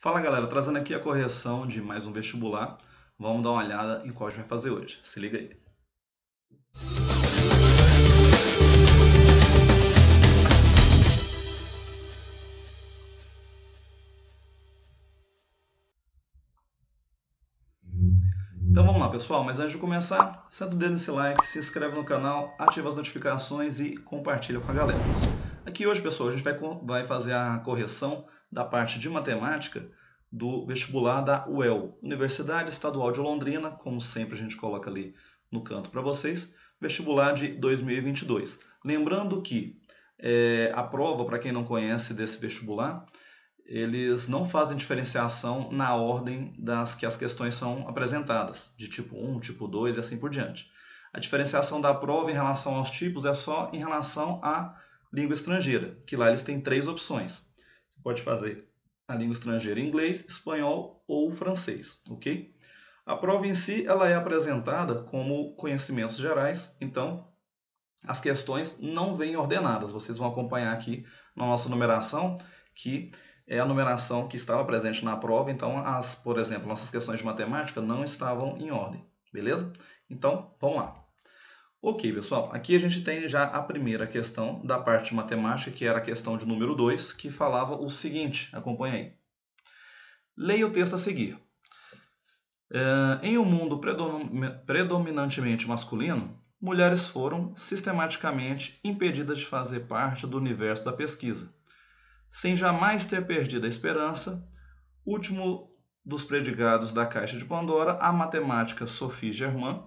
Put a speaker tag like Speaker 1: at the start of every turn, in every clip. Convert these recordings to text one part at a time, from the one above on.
Speaker 1: Fala galera, trazendo aqui a correção de mais um vestibular. Vamos dar uma olhada em qual a gente vai fazer hoje. Se liga aí. Então vamos lá pessoal, mas antes de começar, senta o dedo nesse like, se inscreve no canal, ativa as notificações e compartilha com a galera. Aqui hoje pessoal, a gente vai fazer a correção da parte de matemática do vestibular da UEL, Universidade Estadual de Londrina, como sempre a gente coloca ali no canto para vocês, vestibular de 2022. Lembrando que a prova, para quem não conhece desse vestibular, eles não fazem diferenciação na ordem das que as questões são apresentadas, de tipo 1, tipo 2 e assim por diante. A diferenciação da prova em relação aos tipos é só em relação à língua estrangeira, que lá eles têm 3 opções. Você pode fazer a língua estrangeira em inglês, espanhol ou francês, ok? A prova em si ela é apresentada como conhecimentos gerais, então as questões não vêm ordenadas. Vocês vão acompanhar aqui na nossa numeração, que é a numeração que estava presente na prova, então, por exemplo, nossas questões de matemática não estavam em ordem, beleza? Então, vamos lá. Ok, pessoal, aqui a gente tem já a primeira questão da parte de matemática, que era a questão de número 2, que falava o seguinte, acompanha aí. Leia o texto a seguir. Em um mundo predominantemente masculino, mulheres foram sistematicamente impedidas de fazer parte do universo da pesquisa. Sem jamais ter perdido a esperança, último dos predicados da Caixa de Pandora, a matemática Sophie Germain,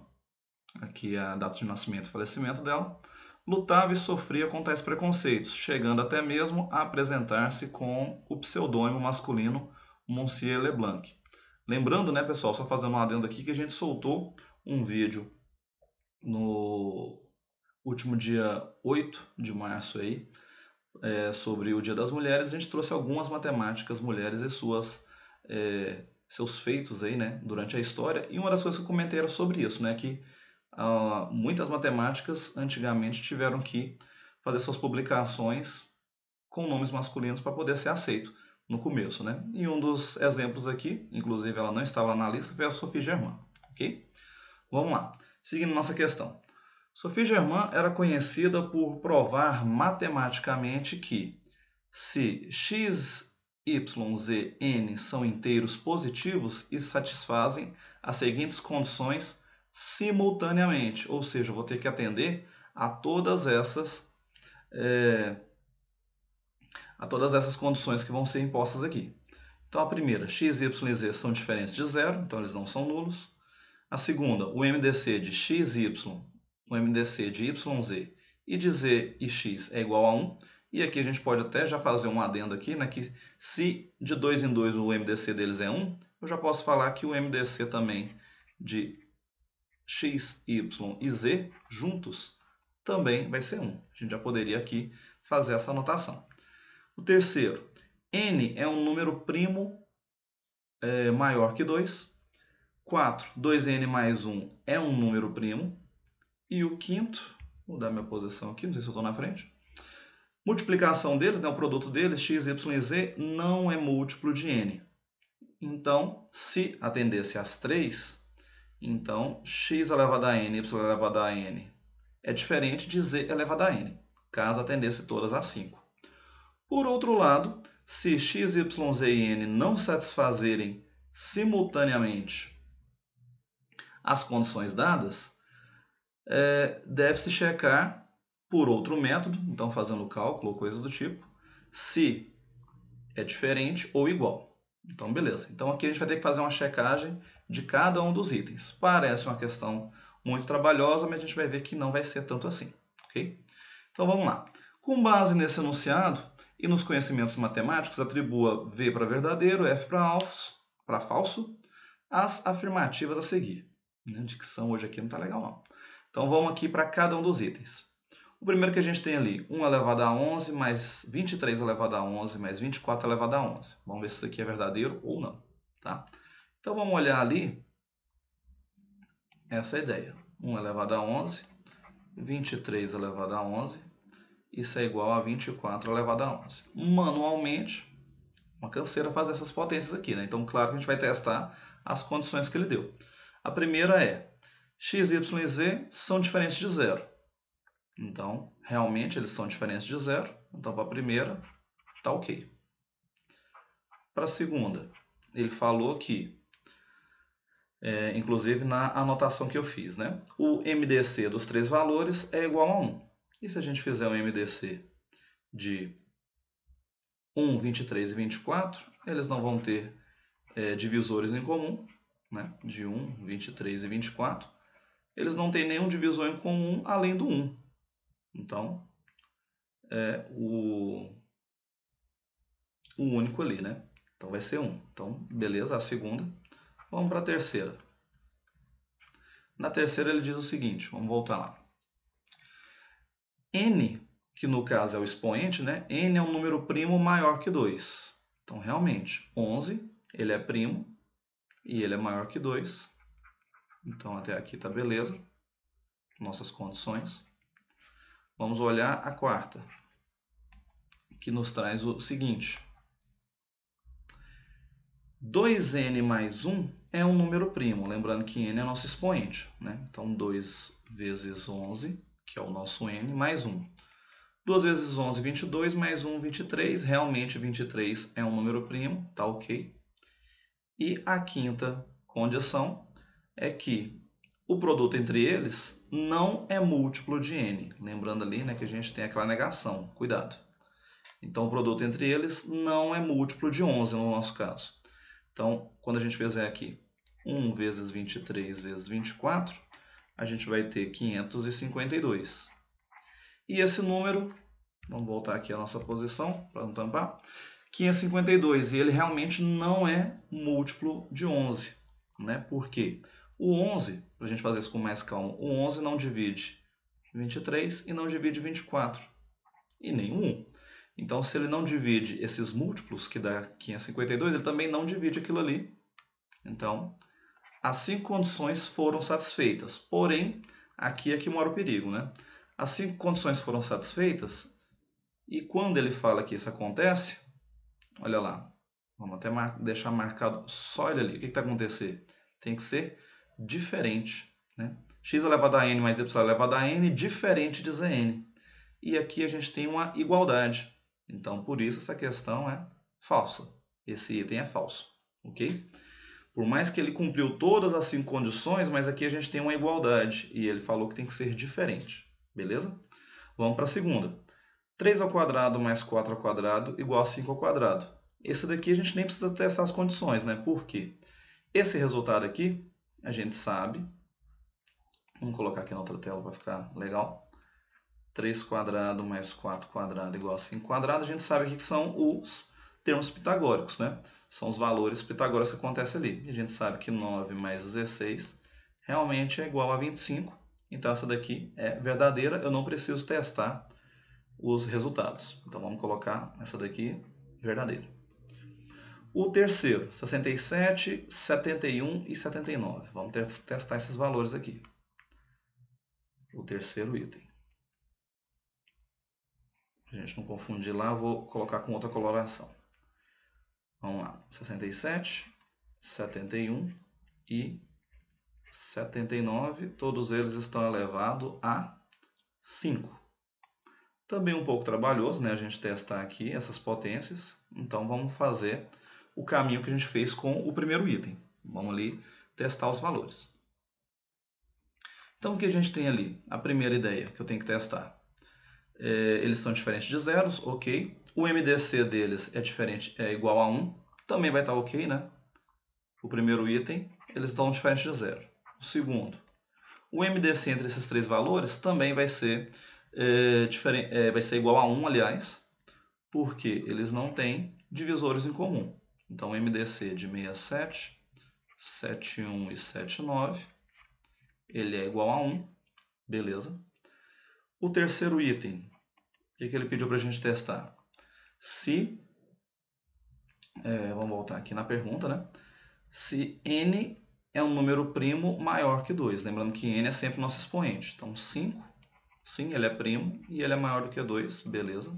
Speaker 1: aqui é a data de nascimento e falecimento dela, lutava e sofria com tais preconceitos, chegando até mesmo a apresentar-se com o pseudônimo masculino Monsieur Leblanc. Lembrando, né, pessoal, só fazendo um adendo aqui, que a gente soltou um vídeo no último dia 8 de março aí, sobre o Dia das Mulheres. A gente trouxe algumas matemáticas mulheres e seus feitos aí, né, durante a história. E uma das coisas que eu comentei era sobre isso, né, que muitas matemáticas antigamente tiveram que fazer suas publicações com nomes masculinos para poder ser aceito no começo, né? E um dos exemplos aqui, inclusive ela não estava na lista, foi a Sophie Germain, ok? Vamos lá, seguindo nossa questão. Sophie Germain era conhecida por provar matematicamente que se x, y, z, n são inteiros positivos e satisfazem as seguintes condições simultaneamente, ou seja, eu vou ter que atender a todas essas condições que vão ser impostas aqui. Então, a primeira, x, y e z são diferentes de zero, então eles não são nulos. A segunda, o MDC de x, y, o MDC de y, z e de z e x é igual a 1. E aqui a gente pode até já fazer um adendo aqui, né, que se de 2 em 2 o MDC deles é 1, eu já posso falar que o MDC também de x, y e z juntos também vai ser 1. A gente já poderia aqui fazer essa anotação. O terceiro, n é um número primo maior que 2. 4, 2n mais 1 é um número primo. E o quinto, vou dar minha posição aqui, não sei se eu estou na frente. Multiplicação deles, né, o produto deles, x, y e z, não é múltiplo de n. Então, se atendesse às 3, então x elevado a n, y elevado a n é diferente de z elevado a n, caso atendesse todas às 5. Por outro lado, se x, y, z e n não satisfazerem simultaneamente as condições dadas, deve-se checar por outro método, então fazendo cálculo ou coisas do tipo, se é diferente ou igual. Então, beleza. Então, aqui a gente vai ter que fazer uma checagem de cada um dos itens. Parece uma questão muito trabalhosa, mas a gente vai ver que não vai ser tanto assim, ok? Então, vamos lá. Com base nesse enunciado e nos conhecimentos matemáticos, atribua V para verdadeiro, F para falso, as afirmativas a seguir. A dicção hoje aqui não está legal, não. Então, vamos aqui para cada um dos itens. O primeiro que a gente tem ali, 1 elevado a 11 mais 23 elevado a 11 mais 24 elevado a 11. Vamos ver se isso aqui é verdadeiro ou não, tá? Então, vamos olhar ali essa ideia. 1 elevado a 11, 23 elevado a 11, isso é igual a 24 elevado a 11. Manualmente, uma canseira fazer essas potências aqui, né? Então, claro que a gente vai testar as condições que ele deu. A primeira é x, y e z são diferentes de zero. Então, realmente eles são diferentes de zero. Então, para a primeira, tá ok. Para a segunda, ele falou que, inclusive na anotação que eu fiz, né? O MDC dos três valores é igual a 1. E se a gente fizer um MDC de 1, 23 e 24, eles não vão ter divisores em comum, né? De 1, 23 e 24. Eles não têm nenhum divisor em comum além do 1. Então, é o único ali, né? Então vai ser 1. Então, beleza, a segunda. Vamos para a terceira. Na terceira ele diz o seguinte, vamos voltar lá. N, que no caso é o expoente, né? N é um número primo maior que 2. Então, realmente, 11, ele é primo e ele é maior que 2. Então, até aqui tá beleza. Nossas condições. Vamos olhar a quarta, que nos traz o seguinte. 2n mais 1 é um número primo, lembrando que n é nosso expoente, né? Então, 2 vezes 11, que é o nosso n, mais 1. 2 vezes 11, 22, mais 1, 23. Realmente, 23 é um número primo, tá ok. E a quinta condição é que o produto entre eles não é múltiplo de n. Lembrando ali, né, que a gente tem aquela negação, cuidado. Então, o produto entre eles não é múltiplo de 11 no nosso caso. Então, quando a gente fizer aqui 1 vezes 23 vezes 24, a gente vai ter 552. E esse número, vamos voltar aqui à nossa posição para não tampar, 552, e ele realmente não é múltiplo de 11. Né? Por quê? O 11, para a gente fazer isso com mais calma, o 11 não divide 23 e não divide 24. E nem 1. Então, se ele não divide esses múltiplos, que dá 552, ele também não divide aquilo ali. Então, as 5 condições foram satisfeitas. Porém, aqui é que mora o perigo, né? As 5 condições foram satisfeitas e quando ele fala que isso acontece, olha lá, vamos até deixar marcado só ele ali. O que vai acontecer? Tem que ser diferente, né? X elevado a n mais y elevado a n diferente de Zn. E aqui a gente tem uma igualdade. Então, por isso, essa questão é falsa. Esse item é falso, ok? Por mais que ele cumpriu todas as 5 condições, mas aqui a gente tem uma igualdade. E ele falou que tem que ser diferente, beleza? Vamos para a segunda. 3 ao quadrado mais 4 ao quadrado igual a 5 ao quadrado. Esse daqui a gente nem precisa testar as condições, né? Por quê? Esse resultado aqui, a gente sabe. Vamos colocar aqui na outra tela para ficar legal. 3 quadrado mais 4 quadrado igual a 5 quadrado, a gente sabe aqui que são os termos pitagóricos, né? São os valores pitagóricos que acontecem ali. E a gente sabe que 9 mais 16 realmente é igual a 25. Então, essa daqui é verdadeira, eu não preciso testar os resultados. Então, vamos colocar essa daqui verdadeira. O terceiro, 67, 71 e 79. Vamos testar esses valores aqui. O terceiro item. Para a gente não confundir lá, vou colocar com outra coloração. Vamos lá. 67, 71 e 79. Todos eles estão elevados a 5. Também um pouco trabalhoso, né? A gente testar aqui essas potências. Então, vamos fazer o caminho que a gente fez com o primeiro item. Vamos ali testar os valores. Então, o que a gente tem ali? A primeira ideia que eu tenho que testar. Eles são diferentes de zeros, ok. O MDC deles é igual a 1, também vai estar ok, né? O primeiro item, eles estão diferentes de zero. O segundo, o MDC entre esses três valores também vai ser, vai ser igual a 1, aliás, porque eles não têm divisores em comum. Então, o MDC de 67, 71 e 79, ele é igual a 1, beleza. O terceiro item, o que ele pediu para a gente testar? Se, vamos voltar aqui na pergunta, né? Se n é um número primo maior que 2. Lembrando que n é sempre o nosso expoente. Então, 5, sim, ele é primo e ele é maior do que 2, beleza.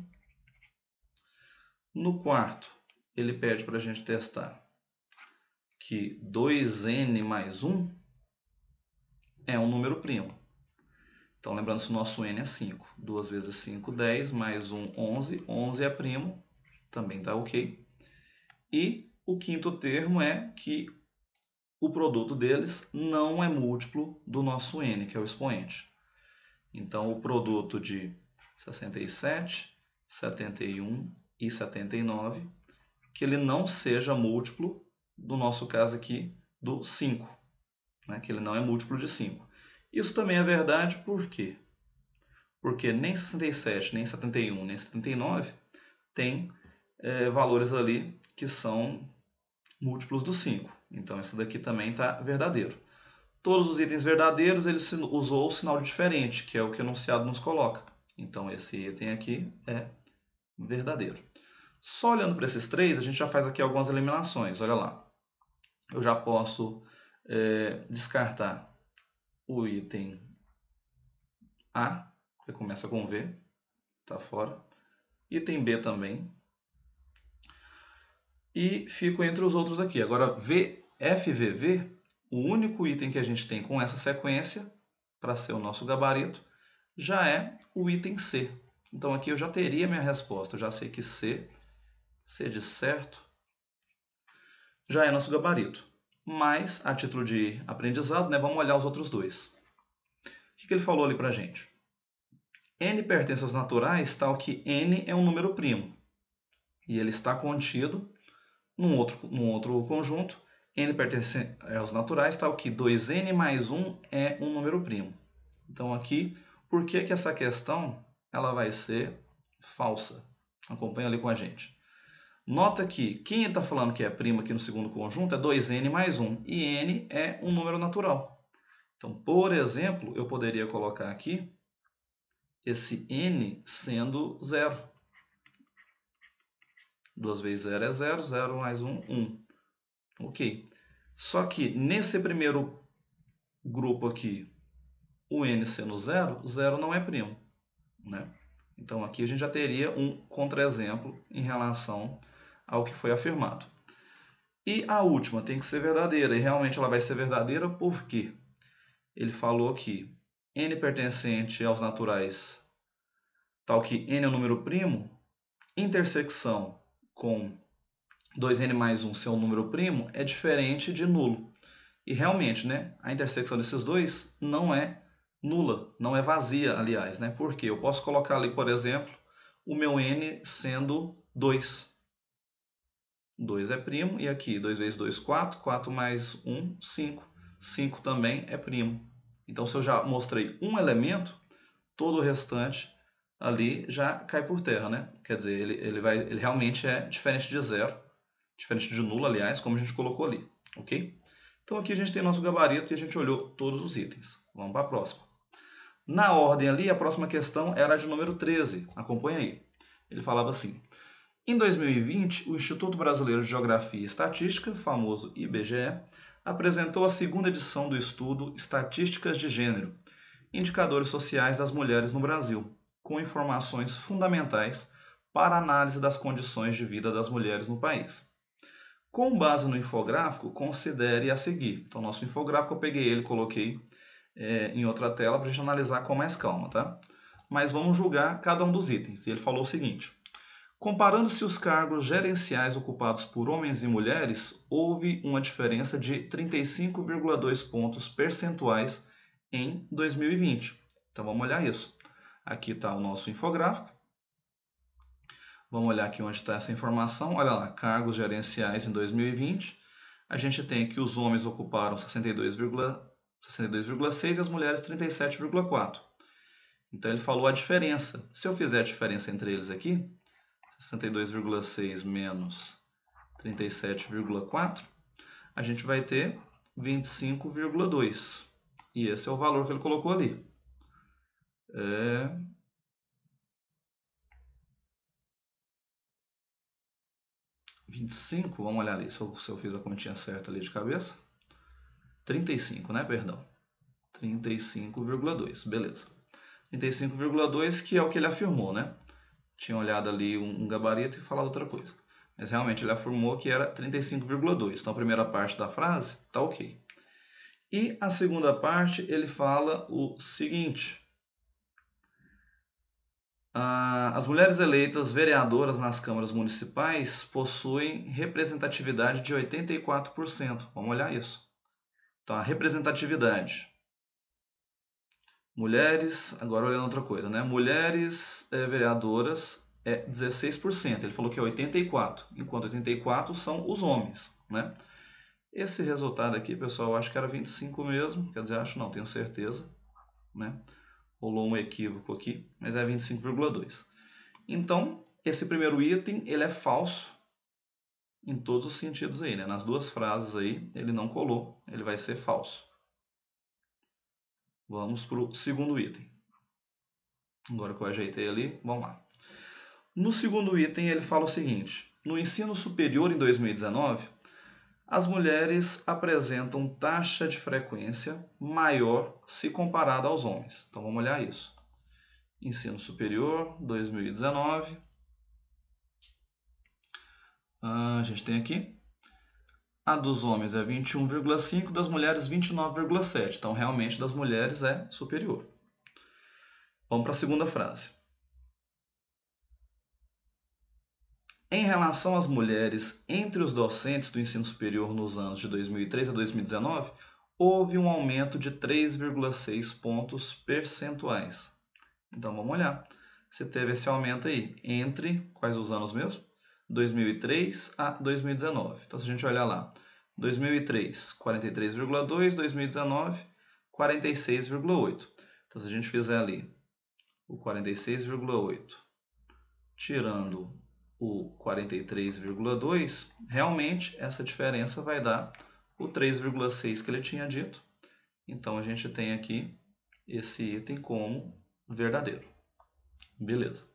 Speaker 1: No quarto, ele pede para a gente testar que 2n mais 1 é um número primo. Então, lembrando se o nosso n é 5. 2 vezes 5, 10, mais 1, 11. 11 é primo, também está ok. E o quinto termo é que o produto deles não é múltiplo do nosso n, que é o expoente. Então, o produto de 67, 71 e 79, que ele não seja múltiplo, do nosso caso aqui, do 5, né? Que ele não é múltiplo de 5. Isso também é verdade por quê? Porque nem 67, nem 71, nem 79 tem valores ali que são múltiplos do 5. Então, esse daqui também está verdadeiro. Todos os itens verdadeiros, ele usou o sinal diferente, que é o que o enunciado nos coloca. Então, esse item aqui é verdadeiro. Só olhando para esses três, a gente já faz aqui algumas eliminações. Olha lá. Eu já posso descartar o item A, que começa com V, está fora. Item B também. E fico entre os outros aqui. Agora, FVV, o único item que a gente tem com essa sequência, para ser o nosso gabarito, já é o item C. Então aqui eu já teria minha resposta. Eu já sei que C de certo, já é nosso gabarito. Mas, a título de aprendizado, né, vamos olhar os outros dois. O que ele falou ali para a gente? N pertence aos naturais, tal que N é um número primo. E ele está contido num outro conjunto. N pertence aos naturais, tal que 2n mais 1 é um número primo. Então aqui, por que essa questão ela vai ser falsa? Acompanha ali com a gente. Nota que quem está falando que é primo aqui no segundo conjunto é 2n mais 1. E n é um número natural. Então, por exemplo, eu poderia colocar aqui esse n sendo 0. 2 vezes 0 é 0, 0 mais 1, 1. Ok. Só que nesse primeiro grupo aqui, o n sendo 0, 0 não é primo, né? Então aqui a gente já teria um contra-exemplo em relação ao que foi afirmado. E a última tem que ser verdadeira, e realmente ela vai ser verdadeira porque ele falou que n pertencente aos naturais, tal que n é um número primo, intersecção com 2n mais 1 ser um número primo é diferente de nulo. E realmente, né, a intersecção desses dois não é nula, não é vazia, aliás, né? Porque eu posso colocar ali, por exemplo, o meu n sendo 2. 2 é primo, e aqui 2 vezes 2, 4, 4 mais 1, 5. 5 também é primo. Então, se eu já mostrei um elemento, todo o restante ali já cai por terra, né? Quer dizer, ele realmente é diferente de zero, diferente de nulo, aliás, como a gente colocou ali, ok? Então aqui a gente tem nosso gabarito e a gente olhou todos os itens. Vamos para a próxima. Na ordem ali, a próxima questão era de número 13. Acompanha aí. Ele falava assim: em 2020, o Instituto Brasileiro de Geografia e Estatística, famoso IBGE, apresentou a segunda edição do estudo Estatísticas de Gênero, Indicadores Sociais das Mulheres no Brasil, com informações fundamentais para a análise das condições de vida das mulheres no país. Com base no infográfico, considere a seguir. Então, nosso infográfico eu peguei ele e coloquei em outra tela para a gente analisar com mais calma, tá? Mas vamos julgar cada um dos itens. E ele falou o seguinte: comparando-se os cargos gerenciais ocupados por homens e mulheres, houve uma diferença de 35,2 pontos percentuais em 2020. Então vamos olhar isso. Aqui está o nosso infográfico. Vamos olhar aqui onde está essa informação. Olha lá, cargos gerenciais em 2020. A gente tem que os homens ocuparam 62,6 e as mulheres 37,4. Então ele falou a diferença. Se eu fizer a diferença entre eles aqui, 62,6 menos 37,4, a gente vai ter 25,2. E esse é o valor que ele colocou ali. 25, vamos olhar ali se eu fiz a continha certa ali de cabeça. 35, né? Perdão. 35,2, beleza. 35,2 que é o que ele afirmou, né? Tinha olhado ali um gabarito e falado outra coisa. Mas realmente ele afirmou que era 35,2. Então a primeira parte da frase está ok. E a segunda parte ele fala o seguinte: as mulheres eleitas vereadoras nas câmaras municipais possuem representatividade de 84%. Vamos olhar isso. Então a representatividade. Mulheres, agora olhando outra coisa, né? Mulheres vereadoras é 16%. Ele falou que é 84%, enquanto 84% são os homens, né? Esse resultado aqui, pessoal, eu acho que era 25 mesmo, quer dizer, acho não, tenho certeza, né? Rolou um equívoco aqui, mas é 25,2. Então, esse primeiro item, ele é falso em todos os sentidos aí, né? Nas duas frases aí, ele não colou, ele vai ser falso. Vamos para o segundo item. Agora que eu ajeitei ali, vamos lá. No segundo item, ele fala o seguinte: no ensino superior em 2019, as mulheres apresentam taxa de frequência maior se comparada aos homens. Então vamos olhar isso. Ensino superior, 2019. A gente tem aqui. A dos homens é 21,5, das mulheres 29,7. Então realmente das mulheres é superior. Vamos para a segunda frase. Em relação às mulheres entre os docentes do ensino superior nos anos de 2003 a 2019, houve um aumento de 3,6 pontos percentuais. Então vamos olhar. Você teve esse aumento aí entre quais os anos mesmo? 2003 a 2019. Então se a gente olhar lá, 2003, 43,2, 2019, 46,8. Então se a gente fizer ali o 46,8 tirando o 43,2, realmente essa diferença vai dar o 3,6 que ele tinha dito. Então a gente tem aqui esse item como verdadeiro. Beleza.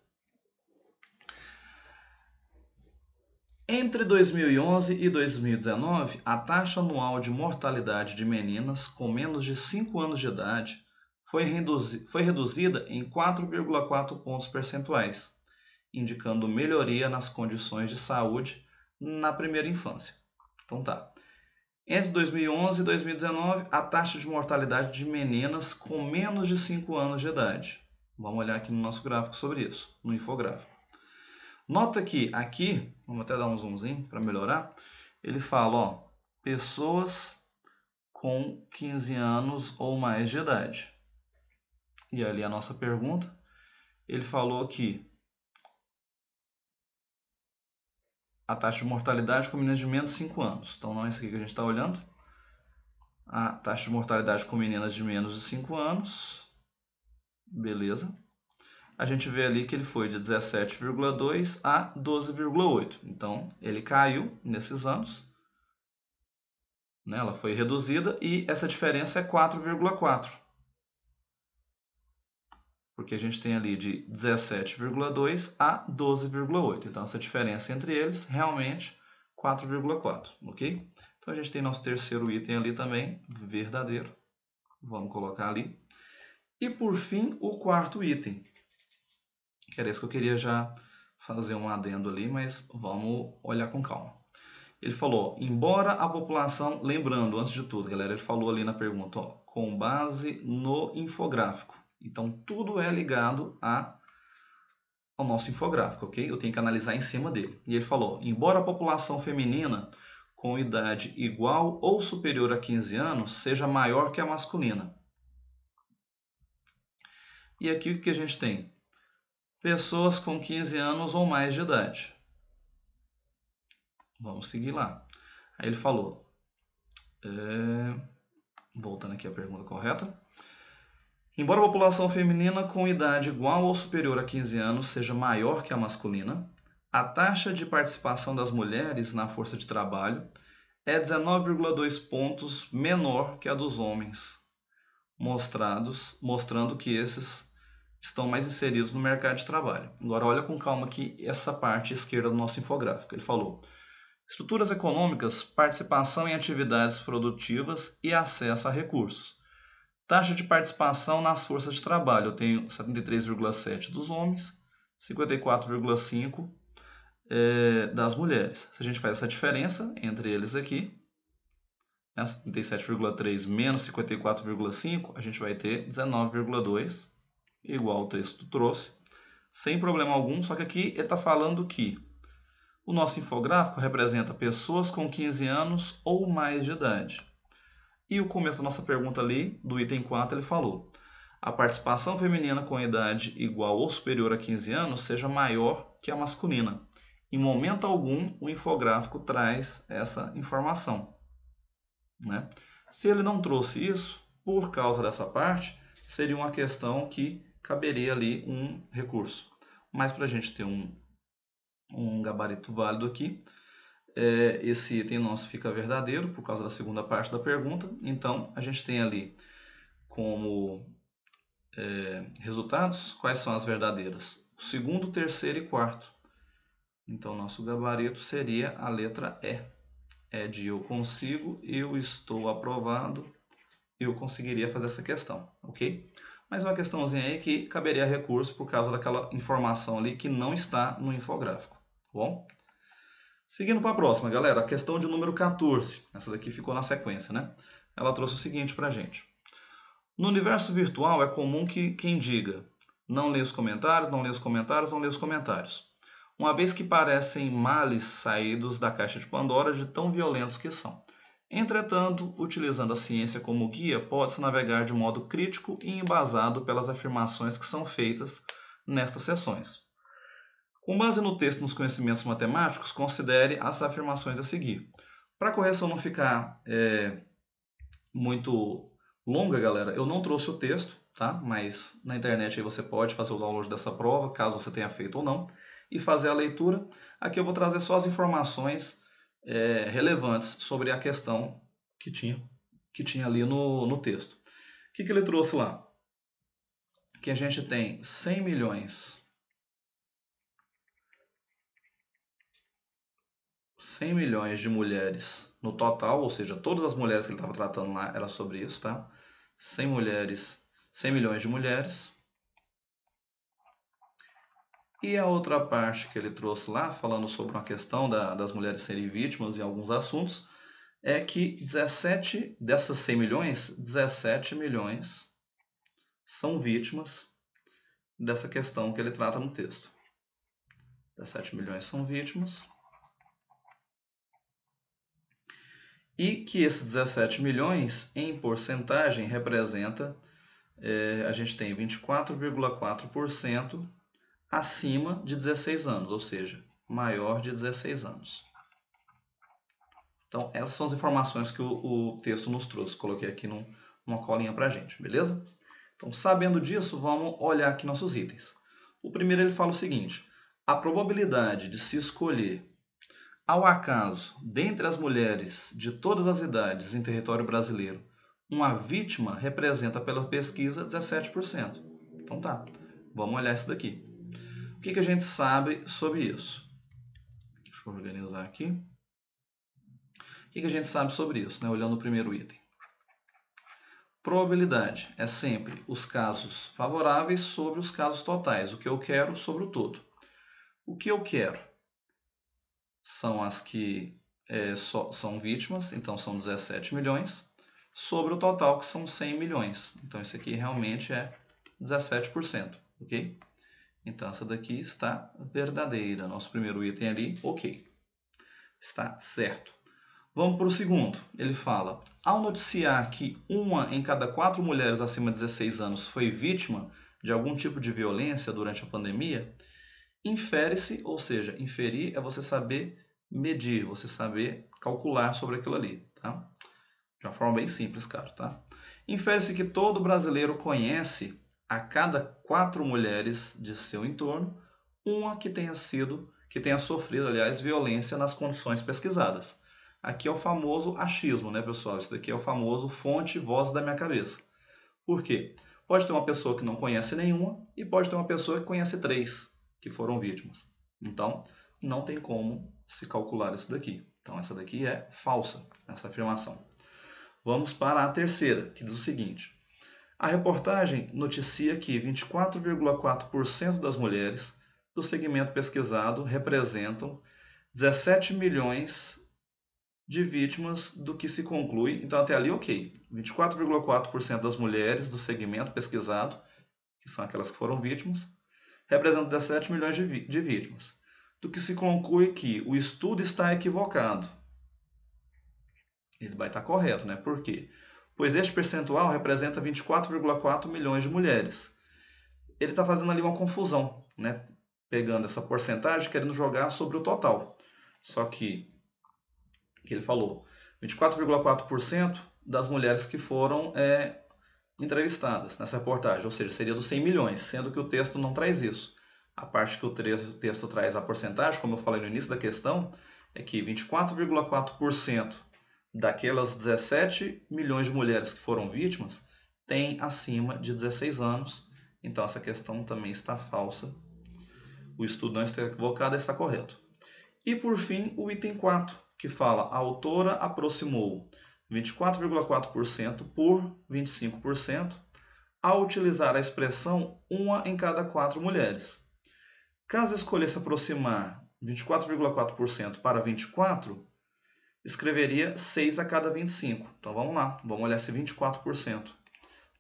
Speaker 1: Entre 2011 e 2019, a taxa anual de mortalidade de meninas com menos de 5 anos de idade foi reduzida em 4,4 pontos percentuais, indicando melhoria nas condições de saúde na primeira infância. Então tá. Entre 2011 e 2019, a taxa de mortalidade de meninas com menos de 5 anos de idade. Vamos olhar aqui no nosso gráfico sobre isso, no infográfico. Nota que aqui, vamos até dar um zoomzinho para melhorar, ele fala, ó, pessoas com 15 anos ou mais de idade. E ali a nossa pergunta, ele falou que a taxa de mortalidade com meninas de menos de 5 anos. Então não é isso aqui que a gente está olhando. A taxa de mortalidade com meninas de menos de 5 anos. Beleza. A gente vê ali que ele foi de 17,2 a 12,8. Então ele caiu nesses anos. Né? Ela foi reduzida e essa diferença é 4,4. Porque a gente tem ali de 17,2 a 12,8. Então essa diferença entre eles realmente 4,4, ok? Então a gente tem nosso terceiro item ali também, verdadeiro. Vamos colocar ali. E por fim, o quarto item. Que era isso que eu queria já fazer um adendo ali, mas vamos olhar com calma. Ele falou, embora a população, lembrando, antes de tudo, galera, ele falou ali na pergunta, ó, com base no infográfico. Então, tudo é ligado ao nosso infográfico, ok? Eu tenho que analisar em cima dele. E ele falou, embora a população feminina com idade igual ou superior a 15 anos seja maior que a masculina. E aqui o que a gente tem? Pessoas com 15 anos ou mais de idade. Vamos seguir lá. Aí ele falou, voltando aqui à pergunta correta. Embora a população feminina com idade igual ou superior a 15 anos seja maior que a masculina, a taxa de participação das mulheres na força de trabalho é 19,2 pontos menor que a dos homens, mostrando que esses estão mais inseridos no mercado de trabalho. Agora olha com calma aqui essa parte esquerda do nosso infográfico. Ele falou, estruturas econômicas, participação em atividades produtivas e acesso a recursos. Taxa de participação nas forças de trabalho. Eu tenho 73,7 dos homens, 54,5 das mulheres. Se a gente faz essa diferença entre eles aqui, 37,3 menos 54,5, a gente vai ter 19,2, igual o texto trouxe, sem problema algum, só que aqui ele está falando que o nosso infográfico representa pessoas com 15 anos ou mais de idade. E o começo da nossa pergunta ali, do item 4, ele falou: a participação feminina com idade igual ou superior a 15 anos seja maior que a masculina. Em momento algum, o infográfico traz essa informação, né? Se ele não trouxe isso, por causa dessa parte, seria uma questão que caberia ali um recurso. Mas para a gente ter um gabarito válido aqui, esse item nosso fica verdadeiro por causa da segunda parte da pergunta. Então, a gente tem ali como resultados quais são as verdadeiras: o segundo, terceiro e quarto. Então, nosso gabarito seria a letra E. É de eu consigo, eu estou aprovado, eu conseguiria fazer essa questão, ok? Mas uma questãozinha aí que caberia recurso por causa daquela informação ali que não está no infográfico, tá bom? Seguindo para a próxima, galera, a questão de número 14. Essa daqui ficou na sequência, né? Ela trouxe o seguinte para a gente. No universo virtual é comum que quem diga não lê os comentários, não lê os comentários, não lê os comentários, uma vez que parecem males saídos da caixa de Pandora de tão violentos que são. Entretanto, utilizando a ciência como guia, pode-se navegar de modo crítico e embasado pelas afirmações que são feitas nestas sessões. Com base no texto e nos conhecimentos matemáticos, considere as afirmações a seguir. Para a correção não ficar muito longa, galera, eu não trouxe o texto, tá? Mas na internet aí você pode fazer o download dessa prova, caso você tenha feito ou não, e fazer a leitura. Aqui eu vou trazer só as informações relevantes sobre a questão que tinha ali no texto. O que ele trouxe lá? Que a gente tem 100 milhões de mulheres no total, ou seja, todas as mulheres que ele estava tratando lá era sobre isso, tá? 100 milhões de mulheres. E a outra parte que ele trouxe lá, falando sobre uma questão das mulheres serem vítimas em alguns assuntos, é que 17 dessas 100 milhões, 17 milhões são vítimas dessa questão que ele trata no texto. 17 milhões são vítimas. E que esses 17 milhões, em porcentagem, representa, a gente tem 24,4% acima de 16 anos, ou seja, maior de 16 anos. Então, essas são as informações que o texto nos trouxe. Coloquei aqui numa colinha pra gente, beleza? Então, sabendo disso, vamos olhar aqui nossos itens. O primeiro ele fala o seguinte: a probabilidade de se escolher ao acaso, dentre as mulheres de todas as idades em território brasileiro, uma vítima representa pela pesquisa 17%. Então tá, vamos olhar isso daqui. O que a gente sabe sobre isso? Deixa eu organizar aqui. O que a gente sabe sobre isso, né? Olhando o primeiro item. Probabilidade é sempre os casos favoráveis sobre os casos totais. O que eu quero sobre o todo. O que eu quero são as que são vítimas, então são 17 milhões, sobre o total que são 100 milhões. Então isso aqui realmente é 17%, ok? Então essa daqui está verdadeira. Nosso primeiro item ali, ok. Está certo. Vamos para o segundo. Ele fala: ao noticiar que 1 em cada 4 mulheres acima de 16 anos foi vítima de algum tipo de violência durante a pandemia, infere-se, ou seja, inferir é você saber medir, você saber calcular sobre aquilo ali, tá? De uma forma bem simples, cara, tá? Infere-se que todo brasileiro conhece a cada 4 mulheres de seu entorno, uma que tenha sofrido, aliás, violência nas condições pesquisadas. Aqui é o famoso achismo, né, pessoal? Isso daqui é o famoso fonte voz da minha cabeça. Por quê? Pode ter uma pessoa que não conhece nenhuma e pode ter uma pessoa que conhece 3 que foram vítimas. Então, não tem como se calcular isso daqui. Então, essa daqui é falsa, essa afirmação. Vamos para a terceira, que diz o seguinte: a reportagem noticia que 24,4% das mulheres do segmento pesquisado representam 17 milhões de vítimas do que se conclui. Então, até ali, ok. 24,4% das mulheres do segmento pesquisado, que são aquelas que foram vítimas, representam 17 milhões de vítimas. Do que se conclui que o estudo está equivocado. Ele vai estar correto, né? Por quê? Pois este percentual representa 24,4 milhões de mulheres. Ele está fazendo ali uma confusão, né? Pegando essa porcentagem, querendo jogar sobre o total. Só que ele falou, 24,4% das mulheres que foram entrevistadas nessa reportagem, ou seja, seria dos 100 milhões, sendo que o texto não traz isso. A parte que o texto traz a porcentagem, como eu falei no início da questão, é que 24,4% daquelas 17 milhões de mulheres que foram vítimas têm acima de 16 anos. Então essa questão também está falsa. O estudo não está equivocado, está correto. E por fim, o item 4, que fala: a autora aproximou 24,4% por 25% ao utilizar a expressão uma em cada 4 mulheres. Caso escolhesse aproximar 24,4% para 24%, escreveria 6 a cada 25. Então vamos lá, vamos olhar esse 24%.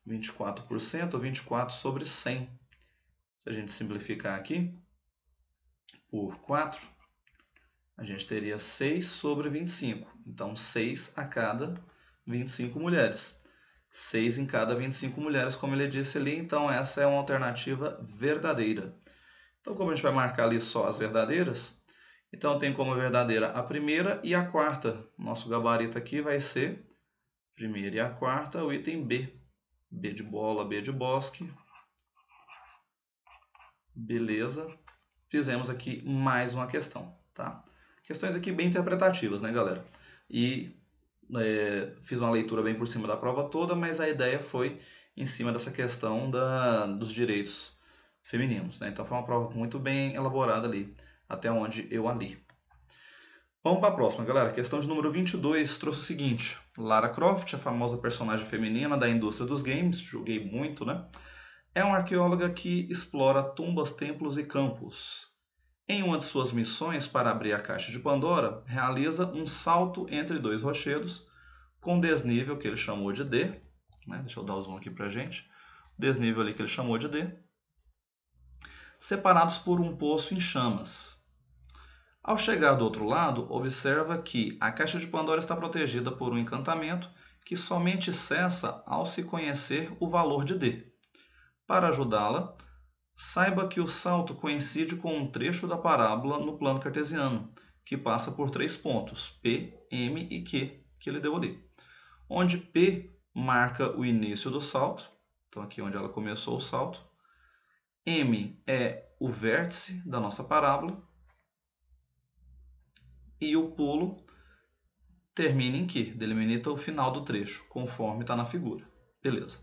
Speaker 1: 24% ou 24 sobre 100. Se a gente simplificar aqui por 4, a gente teria 6 sobre 25. Então 6 a cada 25 mulheres. 6 em cada 25 mulheres, como ele disse ali. Então essa é uma alternativa verdadeira. Então, como a gente vai marcar ali só as verdadeiras, então tem como verdadeira a primeira e a quarta. Nosso gabarito aqui vai ser primeira e a quarta, o item B. B de bola, B de bosque. Beleza. Fizemos aqui mais uma questão, tá? Questões aqui bem interpretativas, né, galera? E fiz uma leitura bem por cima da prova toda, mas a ideia foi em cima dessa questão dos direitos femininos, né? Então foi uma prova muito bem elaborada ali, até onde eu a li. Vamos para a próxima, galera. Questão de número 22 trouxe o seguinte: Lara Croft, a famosa personagem feminina da indústria dos games, joguei muito, né? É uma arqueóloga que explora tumbas, templos e campos. Em uma de suas missões para abrir a caixa de Pandora, realiza um salto entre dois rochedos com desnível que ele chamou de D, né? Deixa eu dar o zoom aqui pra gente. Desnível ali que ele chamou de D, separados por um poço em chamas. Ao chegar do outro lado, observa que a caixa de Pandora está protegida por um encantamento que somente cessa ao se conhecer o valor de D. Para ajudá-la, saiba que o salto coincide com um trecho da parábola no plano cartesiano, que passa por 3 pontos, P, M e Q, que ele deu ali. Onde P marca o início do salto, então aqui onde ela começou o salto. M é o vértice da nossa parábola. E o pulo termina em Q, delimita o final do trecho, conforme está na figura. Beleza.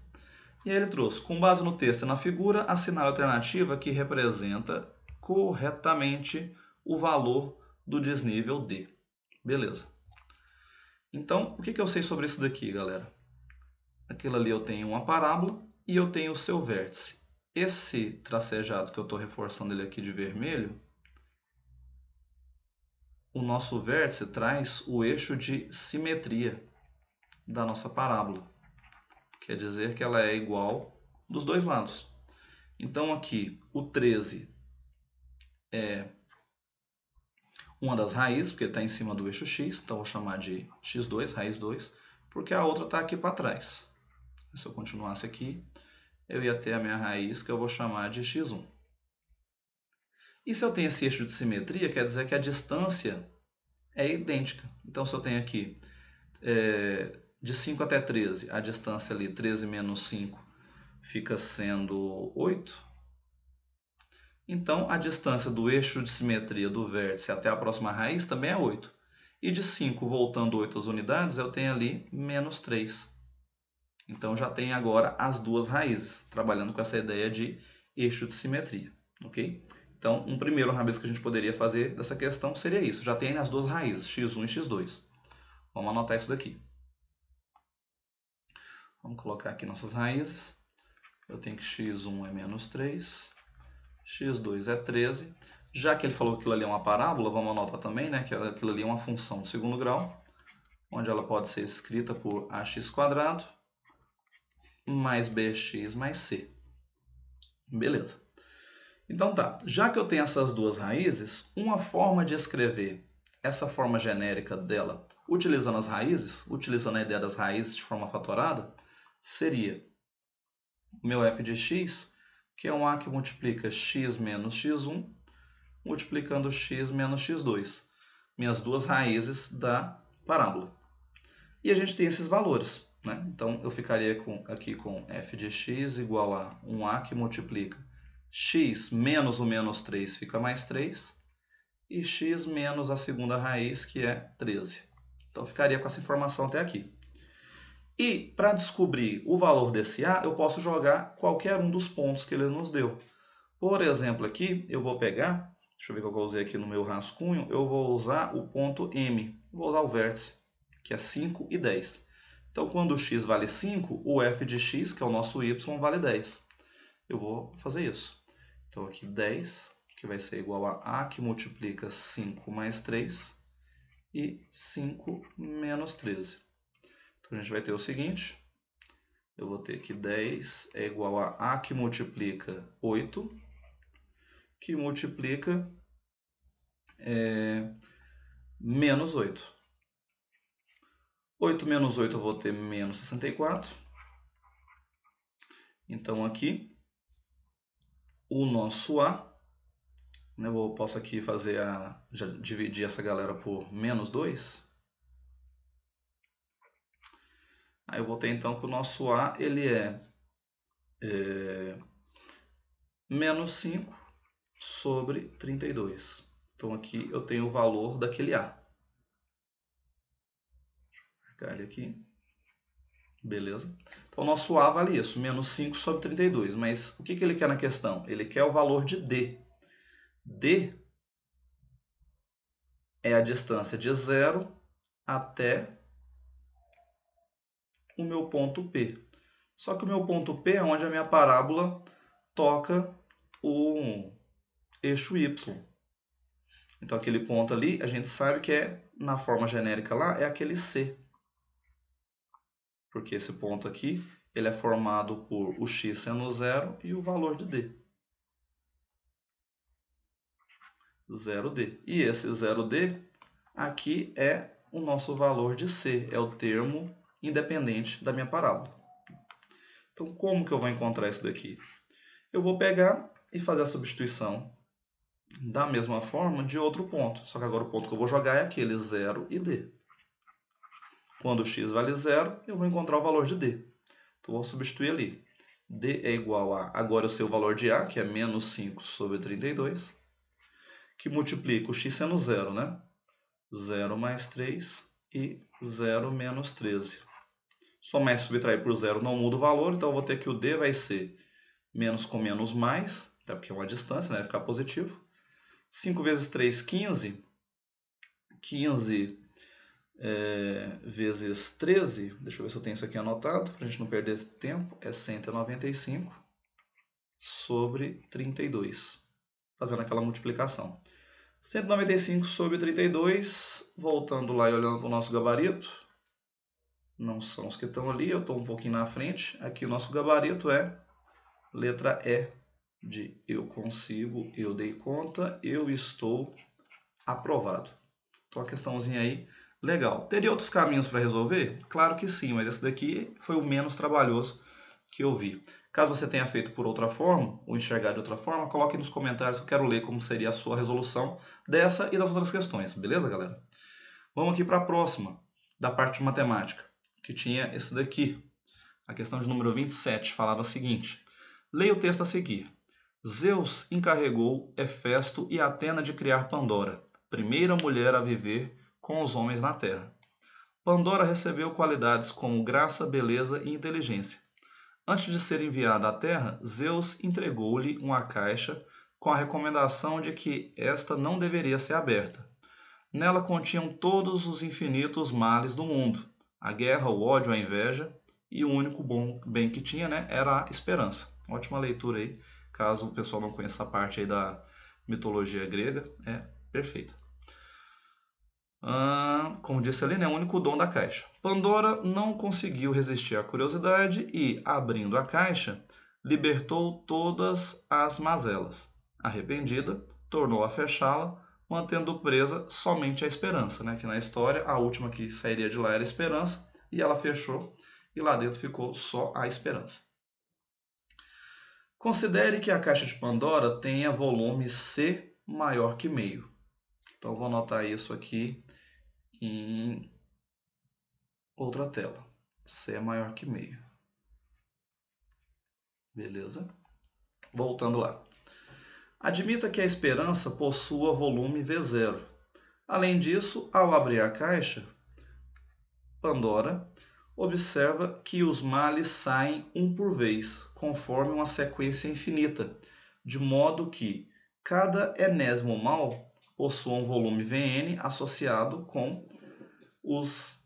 Speaker 1: E aí ele trouxe, com base no texto e na figura, assinale a alternativa que representa corretamente o valor do desnível D. Beleza. Então, o que eu sei sobre isso daqui, galera? Aquilo ali eu tenho uma parábola e eu tenho o seu vértice. Esse tracejado que eu estou reforçando ele aqui de vermelho, o nosso vértice traz o eixo de simetria da nossa parábola. Quer dizer que ela é igual dos dois lados. Então aqui o 13 é uma das raízes, porque ele está em cima do eixo x, então eu vou chamar de x2, raiz 2, porque a outra está aqui para trás. Se eu continuasse aqui, eu ia ter a minha raiz, que eu vou chamar de x1. E se eu tenho esse eixo de simetria, quer dizer que a distância é idêntica. Então se eu tenho aqui de 5 até 13, a distância ali, 13 menos 5, fica sendo 8. Então, a distância do eixo de simetria do vértice até a próxima raiz também é 8. E de 5 voltando 8 unidades, eu tenho ali menos 3. Então, já tem agora as duas raízes, trabalhando com essa ideia de eixo de simetria. Ok? Então, um primeiro rabisco que a gente poderia fazer dessa questão seria isso. Já tem as duas raízes, x1 e x2. Vamos anotar isso daqui. Vamos colocar aqui nossas raízes. Eu tenho que x1 é menos 3, x2 é 13. Já que ele falou que aquilo ali é uma parábola, vamos anotar também, né, que aquilo ali é uma função de segundo grau, onde ela pode ser escrita por ax² mais bx mais c. Beleza. Então tá, já que eu tenho essas duas raízes, uma forma de escrever essa forma genérica dela, utilizando as raízes, utilizando a ideia das raízes de forma fatorada, seria o meu f de x, que é um a que multiplica x menos x1, multiplicando x menos x2, minhas duas raízes da parábola. E a gente tem esses valores, né? Então eu ficaria aqui com f de x igual a 1a que multiplica x menos o menos 3 fica mais 3, e x menos a segunda raiz, que é 13. Então eu ficaria com essa informação até aqui. E para descobrir o valor desse a, eu posso jogar qualquer um dos pontos que ele nos deu. Por exemplo, aqui eu vou pegar, deixa eu ver o que eu vou usar aqui no meu rascunho, eu vou usar o ponto M, vou usar o vértice, que é 5 e 10. Então, quando o x vale 5, o f de x, que é o nosso y, vale 10. Eu vou fazer isso. Então, aqui 10, que vai ser igual a que multiplica 5 mais 3, e 5 menos 13. Então, a gente vai ter o seguinte, eu vou ter que 10 é igual a que multiplica 8, que multiplica menos 8. 8 menos 8 eu vou ter menos 64. Então, aqui, o nosso a, né, eu posso aqui fazer já dividir essa galera por menos 2. Aí eu vou ter então que o nosso a ele é menos 5 sobre 32. Então aqui eu tenho o valor daquele a. Deixa eu marcar ele aqui. Beleza? Então o nosso a vale isso, menos 5 sobre 32. Mas o que ele quer na questão? Ele quer o valor de d. d é a distância de 0 até o meu ponto P. Só que o meu ponto P é onde a minha parábola toca o eixo Y. Então aquele ponto ali, a gente sabe que na forma genérica lá, é aquele C. Porque esse ponto aqui, ele é formado por o x sendo 0 e o valor de d. 0D. E esse 0D aqui é o nosso valor de C, é o termo independente da minha parábola. Então, como que eu vou encontrar isso daqui? Eu vou pegar e fazer a substituição da mesma forma de outro ponto. Só que agora o ponto que eu vou jogar é aquele 0 e D. Quando x vale 0, eu vou encontrar o valor de D. Então, vou substituir ali. D é igual a, agora eu sei o valor de A, que é menos 5 sobre 32, que multiplica o x sendo 0, né? 0 mais 3 e 0 menos 13. Somar e subtrair por 0 não muda o valor, então eu vou ter que o D vai ser menos com menos mais, até porque é uma distância, né? Vai ficar positivo. 5 vezes 3, 15. 15 vezes 13, deixa eu ver se eu tenho isso aqui anotado, para a gente não perder esse tempo, é 195 sobre 32, fazendo aquela multiplicação. 195 sobre 32, voltando lá e olhando para o nosso gabarito, não são os que estão ali, eu estou um pouquinho na frente, aqui o nosso gabarito é letra E, de eu consigo, eu dei conta, eu estou aprovado. Então a questãozinha aí, legal. Teria outros caminhos para resolver? Claro que sim, mas esse daqui foi o menos trabalhoso que eu vi. Caso você tenha feito por outra forma, ou enxergar de outra forma, coloque nos comentários que eu quero ler como seria a sua resolução dessa e das outras questões, beleza, galera? Vamos aqui para a próxima, da parte de matemática, que tinha esse daqui. A questão de número 27 falava o seguinte: leia o texto a seguir. Zeus encarregou Hefesto e Atena de criar Pandora, primeira mulher a viver com os homens na Terra. Pandora recebeu qualidades como graça, beleza e inteligência. Antes de ser enviada à Terra, Zeus entregou-lhe uma caixa com a recomendação de que esta não deveria ser aberta. Nela continham todos os infinitos males do mundo, a guerra, o ódio, a inveja, e o único bom bem que tinha, né, era a esperança. Ótima leitura aí, caso o pessoal não conheça a parte aí da mitologia grega, é perfeita. Como disse ali, né, o único dom da caixa. Pandora não conseguiu resistir à curiosidade e, abrindo a caixa, libertou todas as mazelas. Arrependida, tornou a fechá-la, mantendo presa somente a esperança, né? Que na história a última que sairia de lá era a esperança, e ela fechou, e lá dentro ficou só a esperança. Considere que a caixa de Pandora tenha volume C maior que meio. Então vou anotar isso aqui em outra tela. C é maior que meio. Beleza? Voltando lá. Admita que a esperança possua volume V0. Além disso, ao abrir a caixa, Pandora observa que os males saem um por vez, conforme uma sequência infinita, de modo que cada enésimo mal possua um volume Vn associado com os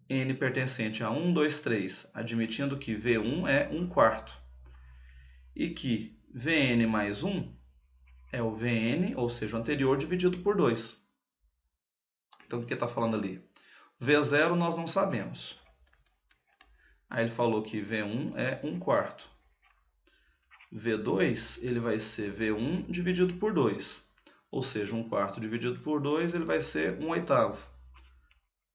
Speaker 1: n pertencente a 1, 2, 3, admitindo que V1 é 1/4 e que Vn mais 1 é o Vn, ou seja, o anterior, dividido por 2. Então, o que está falando ali? V0 nós não sabemos. Aí ele falou que V1 é 1/4. V2 ele vai ser V1 dividido por 2. Ou seja, 1/4 dividido por 2 ele vai ser 1/8.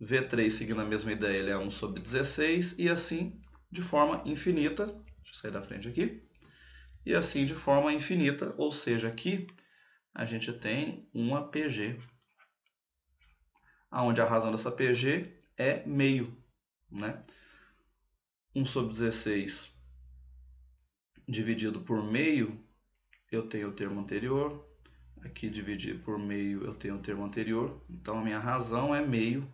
Speaker 1: V3, seguindo a mesma ideia, ele é 1/16 e assim de forma infinita. Deixa eu sair da frente aqui. E assim de forma infinita, ou seja, aqui a gente tem uma PG, onde a razão dessa PG é meio, né? 1/16 dividido por meio, eu tenho o termo anterior. Aqui dividir por meio, eu tenho o termo anterior. Então a minha razão é meio.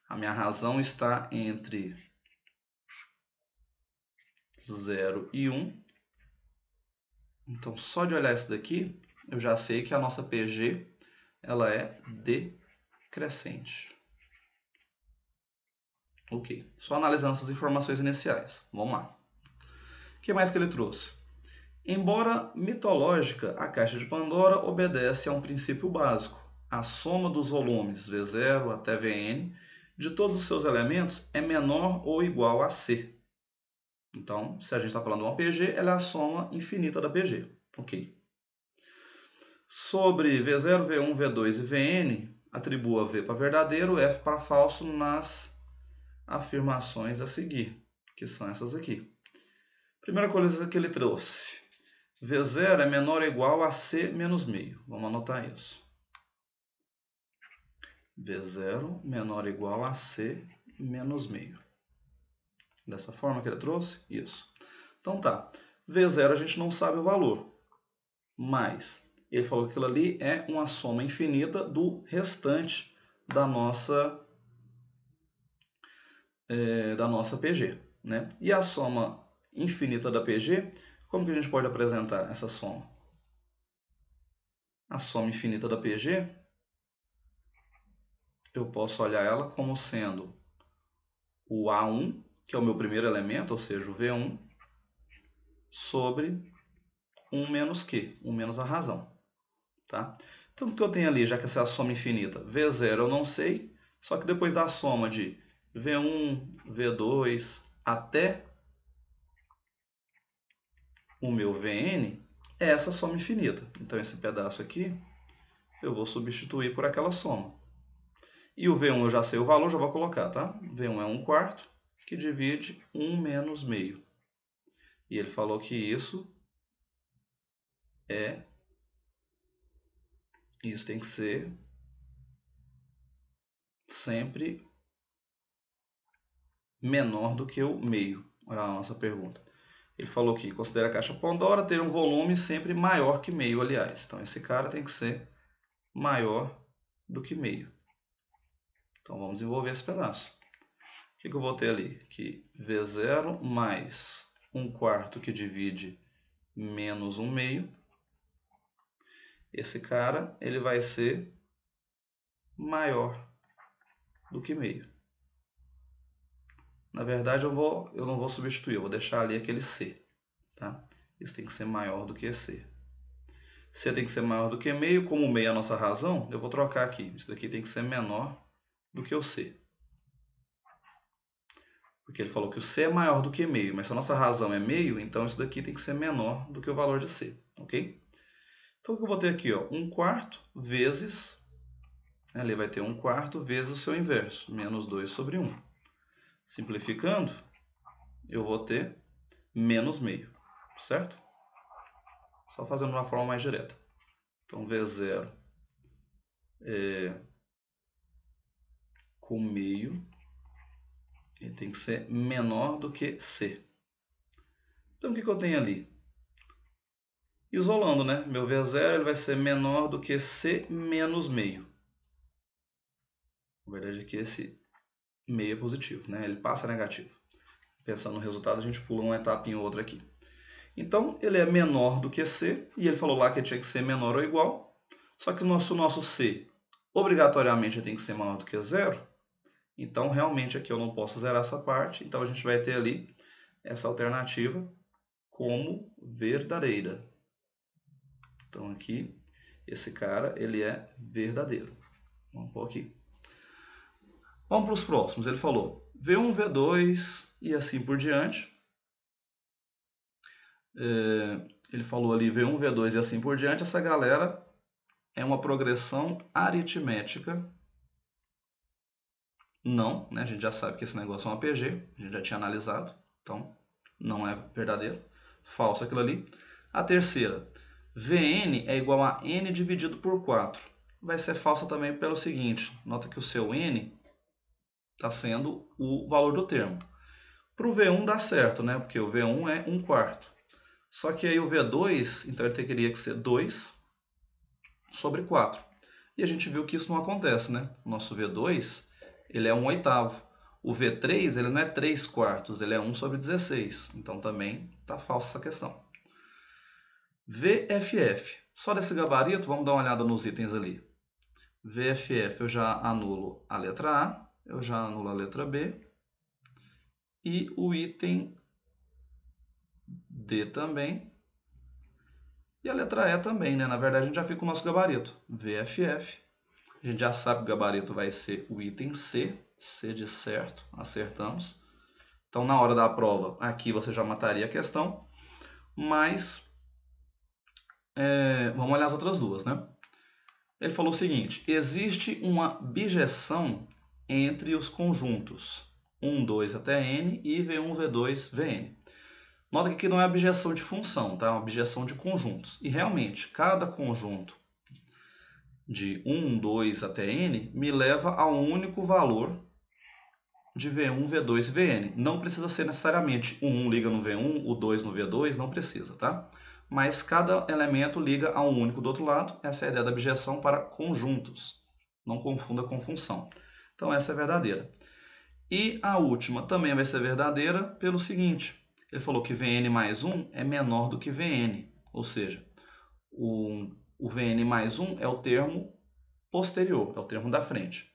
Speaker 1: A minha razão está entre 0 e 1. Então só de olhar isso daqui, eu já sei que a nossa PG ela é decrescente. Ok, só analisando essas informações iniciais. Vamos lá. O que mais que ele trouxe? Embora mitológica, a caixa de Pandora obedece a um princípio básico. A soma dos volumes V0 até Vn de todos os seus elementos é menor ou igual a C. Então, se a gente está falando de uma PG, ela é a soma infinita da PG. Ok. Sobre V0, V1, V2 e Vn, atribua V para verdadeiro, F para falso nas afirmações a seguir, que são essas aqui. Primeira coisa que ele trouxe. V0 é menor ou igual a C menos meio. Vamos anotar isso. V0 menor ou igual a C menos meio. Dessa forma que ele trouxe? Isso. Então tá. V0 a gente não sabe o valor. Mas ele falou que aquilo ali é uma soma infinita do restante da nossa PG. Né? E a soma infinita da PG, como que a gente pode apresentar essa soma? A soma infinita da PG, eu posso olhar ela como sendo o A1, que é o meu primeiro elemento, ou seja, o V1, sobre 1 menos Q, 1 menos a razão. Tá? Então, o que eu tenho ali, já que essa é a soma infinita? V0 eu não sei, só que depois da soma de V1, V2 até o meu Vn, é essa soma infinita. Então, esse pedaço aqui, eu vou substituir por aquela soma. E o V1 eu já sei o valor, já vou colocar, tá? V1 é 1/4, que divide 1 menos meio. E ele falou que isso tem que ser sempre menor do que o meio. Olha a nossa pergunta. Ele falou que considera a caixa Pandora ter um volume sempre maior que meio, aliás. Então, esse cara tem que ser maior do que meio. Então, vamos desenvolver esse pedaço. O que eu vou ter ali? Que V0 mais 1/4 que divide menos 1 meio. Esse cara ele vai ser maior do que meio. Na verdade, eu não vou substituir, eu vou deixar ali aquele C. Tá? isso tem que ser maior do que C. C tem que ser maior do que meio, como meio é a nossa razão, eu vou trocar aqui. Isso daqui tem que ser menor do que o C. Porque ele falou que o C é maior do que meio, mas se a nossa razão é meio, então isso daqui tem que ser menor do que o valor de C, ok? Então o que eu vou ter aqui, ó, 1/4 vezes, ali vai ter 1/4 vezes o seu inverso, menos 2 sobre 1. Simplificando, eu vou ter menos meio, certo? Só fazendo de uma forma mais direta. Então V0 com meio, ele tem que ser menor do que C. Então o que eu tenho ali? Isolando, né? Meu V0 ele vai ser menor do que C menos meio. Na verdade aqui esse meio é positivo, né? Ele passa negativo. Pensando no resultado, a gente pula uma etapa em outra aqui. Então, ele é menor do que C, e ele falou lá que ele tinha que ser menor ou igual. Só que o nosso C, obrigatoriamente, tem que ser maior do que 0. Então, realmente, aqui eu não posso zerar essa parte. Então, a gente vai ter ali essa alternativa como verdadeira. Então, aqui, esse cara, ele é verdadeiro. Vamos pôr aqui. Vamos para os próximos. Ele falou V1, V2 e assim por diante. Ele falou ali V1, V2 e assim por diante. Essa galera é uma progressão aritmética. Não, né? A gente já sabe que esse negócio é um APG. A gente já tinha analisado. Então, não é verdadeiro. Falso aquilo ali. A terceira, Vn é igual a n dividido por 4. Vai ser falsa também pelo seguinte. Nota que o seu n está sendo o valor do termo. Para o V1 dá certo, né? Porque o V1 é 1/4. Só que aí o V2, então ele teria que ser 2 sobre 4. E a gente viu que isso não acontece, né? O nosso V2, ele é 1/8. O V3, ele não é 3/4, ele é 1 sobre 16. Então também está falsa essa questão. VFF. Só desse gabarito, vamos dar uma olhada nos itens ali. VFF, eu já anulo a letra A, eu já anulo a letra B. E o item D também. E a letra E também, né? Na verdade, a gente já fica com o nosso gabarito. VFF. A gente já sabe que o gabarito vai ser o item C. C de certo, acertamos. Então, na hora da prova, aqui você já mataria a questão. Mas, vamos olhar as outras duas, né? Ele falou o seguinte, existe uma bijeção entre os conjuntos 1, 2 até n e V1, V2, Vn. Nota que aqui não é objeção de função, tá? É uma objeção de conjuntos. E realmente, cada conjunto de 1, 2 até n me leva a um único valor de V1, V2 e Vn. Não precisa ser necessariamente o 1 liga no V1, o 2 no V2, não precisa, tá? Mas cada elemento liga a um único do outro lado. Essa é a ideia da objeção para conjuntos. Não confunda com função. Então essa é verdadeira. E a última também vai ser verdadeira pelo seguinte. Ele falou que Vn mais 1 é menor do que Vn. Ou seja, o Vn mais 1 é o termo posterior, é o termo da frente.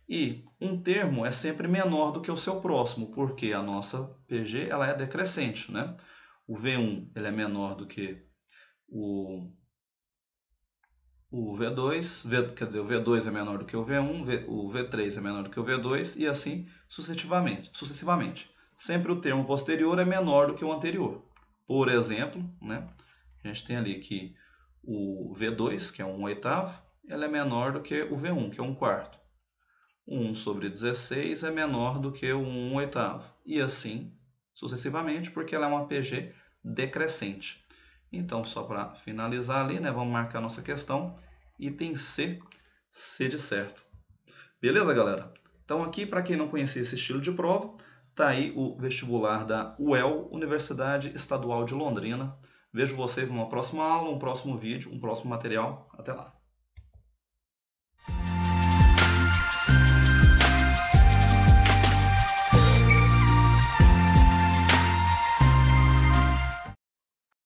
Speaker 1: E um termo é sempre menor do que o seu próximo, porque a nossa PG ela é decrescente, né? O V1 ele é menor do que o V2, quer dizer, o V2 é menor do que o V1, o V3 é menor do que o V2 e assim sucessivamente. Sempre o termo posterior é menor do que o anterior. Por exemplo, né, a gente tem ali que o V2, que é 1/8, ele é menor do que o V1, que é 1/4. 1 sobre 16 é menor do que o 1/8. E assim sucessivamente, porque ela é uma PG decrescente. Então, só para finalizar ali, né, vamos marcar nossa questão. Item C, C de certo. Beleza, galera? Então, aqui, para quem não conhecia esse estilo de prova, tá aí o vestibular da UEL, Universidade Estadual de Londrina. Vejo vocês numa próxima aula, um próximo vídeo, um próximo material. Até lá!